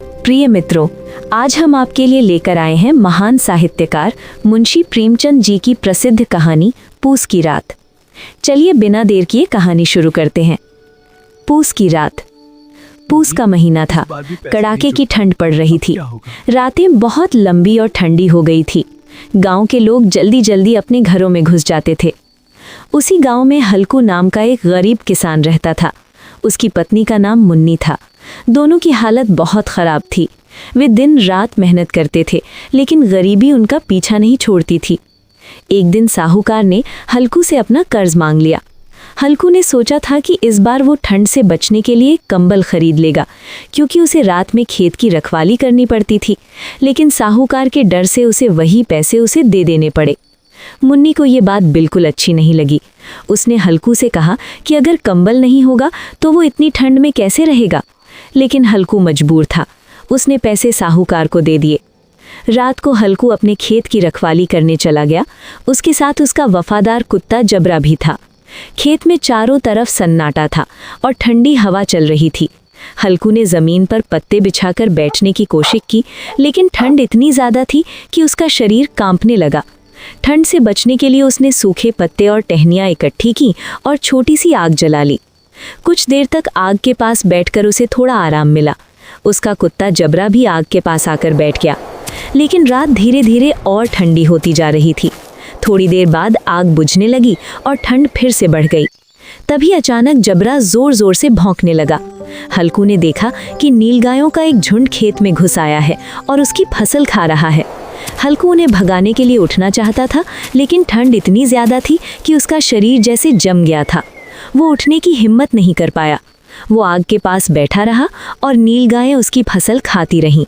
प्रिय मित्रों, आज हम आपके लिए लेकर आए हैं महान साहित्यकार मुंशी प्रेमचंद जी की प्रसिद्ध कहानी पूस की रात। चलिए बिना देर किए कहानी शुरू करते हैं। पूस की रात। पूस का महीना था। कड़ाके की ठंड पड़ रही थी। रातें बहुत लंबी और ठंडी हो गई थी। गांव के लोग जल्दी जल्दी अपने घरों में घुस जाते थे। उसी गांव में हल्कू नाम का एक गरीब किसान रहता था। उसकी पत्नी का नाम मुन्नी था। दोनों की हालत बहुत खराब थी। वे दिन रात मेहनत करते थे, लेकिन गरीबी उनका पीछा नहीं छोड़ती थी। एक दिन साहूकार ने हल्कू से अपना कर्ज मांग लिया। हल्कू ने सोचा था कि इस बार वो ठंड से बचने के लिए कंबल खरीद लेगा, क्योंकि उसे रात में खेत की रखवाली करनी पड़ती थी। लेकिन साहूकार के डर से उसे वही पैसे उसे दे देने पड़े। मुन्नी को ये बात बिल्कुल अच्छी नहीं लगी। उसने हल्कू से कहा कि अगर कंबल नहीं होगा तो वो इतनी ठंड में कैसे रहेगा। लेकिन हल्कू मजबूर था। उसने पैसे साहूकार को दे दिए। रात को हल्कू अपने खेत की रखवाली करने चला गया। उसके साथ उसका वफादार कुत्ता जबरा भी था। खेत में चारों तरफ सन्नाटा था और ठंडी हवा चल रही थी। हल्कू ने जमीन पर पत्ते बिछाकर बैठने की कोशिश की, लेकिन ठंड इतनी ज़्यादा थी कि उसका शरीर कांपने लगा। ठंड से बचने के लिए उसने सूखे पत्ते और टहनियाँ इकट्ठी की और छोटी सी आग जला ली। कुछ देर तक आग के पास बैठकर उसे थोड़ा आराम मिला। उसका कुत्ता जबरा भी आग के पास आकर बैठ गया। लेकिन रात धीरे धीरे और ठंडी होती जा रही थी। थोड़ी देर बाद आग बुझने लगी और ठंड फिर से बढ़ गई। तभी अचानक जबरा जोर जोर से भौंकने लगा। हल्कू ने देखा कि नीलगायों का एक झुंड खेत में घुस आया है और उसकी फसल खा रहा है। हल्कू उन्हें भगाने के लिए उठना चाहता था, लेकिन ठंड इतनी ज़्यादा थी कि उसका शरीर जैसे जम गया था। वो उठने की हिम्मत नहीं कर पाया। वो आग के पास बैठा रहा और नीलगायें उसकी फसल खाती रहीं।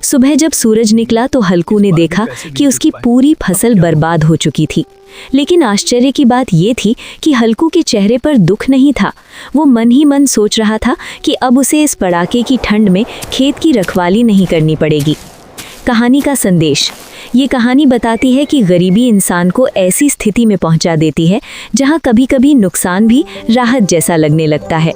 सुबह जब सूरज निकला तो हल्कू ने देखा कि उसकी पूरी फसल बर्बाद हो चुकी थी। लेकिन आश्चर्य की बात ये थी कि हल्कू के चेहरे पर दुख नहीं था। वो मन ही मन सोच रहा था कि अब उसे इस कड़ाके की ठंड में खेत की रखवाली नहीं करनी पड़ेगी। कहानी का संदेश। ये कहानी बताती है कि गरीबी इंसान को ऐसी स्थिति में पहुंचा देती है जहां कभी-कभी नुकसान भी राहत जैसा लगने लगता है।